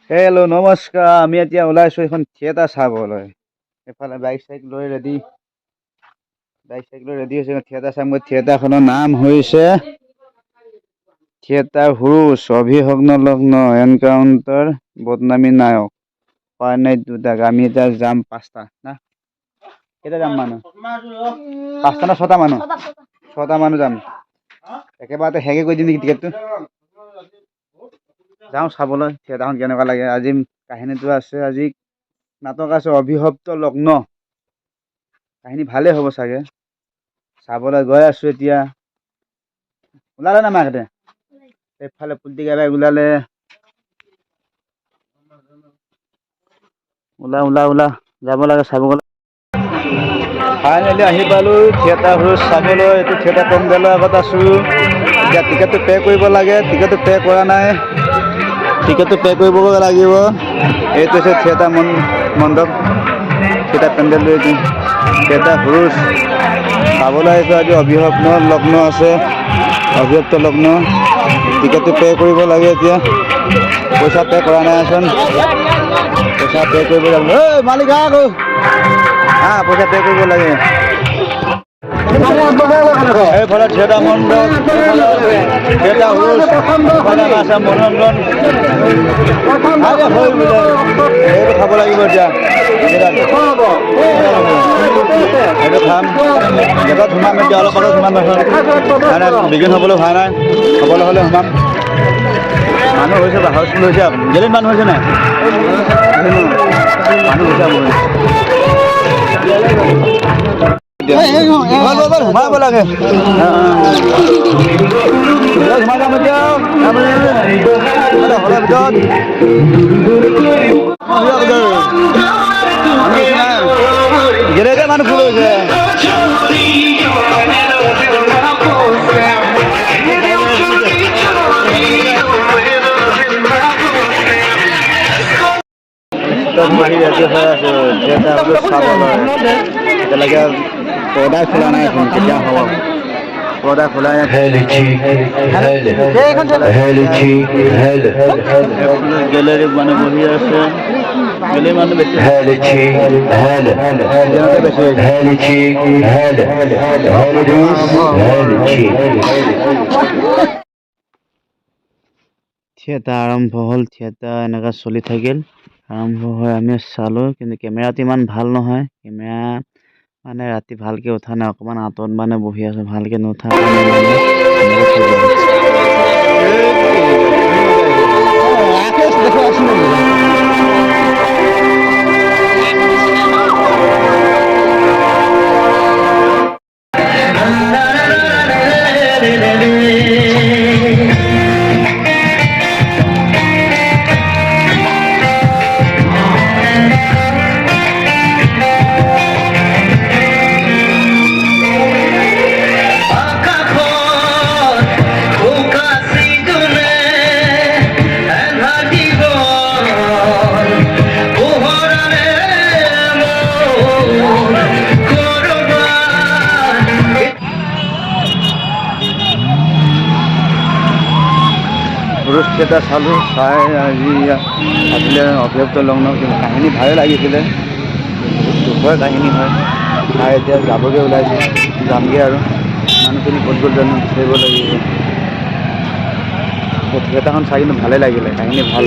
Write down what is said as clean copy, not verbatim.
Hello' নমস্কাৰ। আমি এতিয়া ওলাইছোঁ এখন থিয়েটাৰ চাবলৈ। এইফালে বাইক চাইক লৈ ৰেডি হৈছে থিয়েটাৰ চাম। থিয়েটাৰখনৰ নাম হৈছে থিয়েটাৰ হুৰুচ অভিসগ্ন লগ্ন এনকাউণ্টাৰ বদনামী নায়ক পাৰ্নাইট দুটাক। আমি এতিয়া যাম 5টা না কেইটা যাম মানুহ 5টা না 6টা মানুহ 6টা মানুহ যাম। একেবাৰতে হেগে কৰি দিম নেকি টিকেটটো। যাওঁ চাবলৈ থিয়েটাৰখন কেনেকুৱা লাগে। আজি কাহিনীটো আছে, আজি নাটক আছে অভিশপ্ত লগ্ন। কাহিনী ভালেই হ'ব চাগে, চাবলৈ গৈ আছোঁ এতিয়া। ওলালে না মাকহঁতে এইফালে পুলটিকা বাইক ওলালে। ওলা যাব লাগে চাব গ'লে। ফাইনেলি আহি পালোঁ থিয়েটাৰ হুৰুচ চাবলৈ। এইটো থিয়েটাৰ পেণ্ডেলৰ আগত আছোঁ এতিয়া। টিকেটটো পে' কৰিব লাগে, টিকেটটো পে' কৰা নাই। টিকেটটো পে' কৰিব লাগিব। এইটো হৈছে থিয়েটাৰ মণ্ডপ, থিয়েটাৰ পেণ্ডেলটো এইটো থিয়েটাৰ হুৰুচ চাবলৈ আহিছোঁ। আজি অভিসগ্ন লগ্ন আছে, অভিশপ্ত লগ্ন। টিকেটটো পে' কৰিব লাগে এতিয়া। পইচা পে' কৰা নাইচোন, পইচা পে' কৰিব লাগিব। ঐ মালিক আহ আকৌ পইচা পে' কৰিব লাগে। এইফালে থিয়েটাৰ মণ্ডপ, থিয়েটাৰ হুৰুচ, আছে মনোৰঞ্জন। এইটো খাব লাগিব এতিয়া। এইটো খাম, জেগাত সোমাম এতিয়া। অলপ পাছত সোমাম এখন বিগিন হ'বলৈ হোৱা নাই, হ'বলৈ হ'লে সোমাম। মানুহ হৈছে বা হাউচফুল হৈছে আকৌ। যেলিত মানুহ হৈছে নাই মানুহ হৈছে বহুত। সোমাব লাগে সোমাই যাম এতিয়া হলৰ ভিতৰত। যেনেকে মানুহ ফুল হৈছে। এতিয়ালৈকে পৰ্দা খোলা নাই, এখন কেতিয়া হ'ব পৰ্দা খোলাই নাই। গেলেৰীত মানুহ বহি আছে, গেলেৰী মানুহ বেছি থিয়েটাৰ আৰম্ভ হ'ল। থিয়েটাৰ এনেকুৱা চলি থাকিল। আৰম্ভ হৈ আমি চালোঁ, কিন্তু কেমেৰাটো ইমান ভাল নহয়। কেমেৰা মানে ৰাতি ভালকৈ উঠা নাই, অকণমান আঁতৰত মানে বহি আছোঁ, ভালকৈ নুঠা হুৰুচ থিয়েটাৰ চালোঁ। চাই আজি আছিলে অভিশপ্ত লগ্ন, কিন্তু কাহিনী ভালে লাগিছিলে। বহুত দুখৰ কাহিনী হয়। চাই এতিয়া যাবগৈ ওলাইছোঁ, যামগৈ আৰু। মানুহখিনি ক'ত গ'ল জানো, বিচাৰিব লাগিব। থিয়েটাৰখন চাই কিন্তু ভালে লাগিলে, কাহিনী ভাল।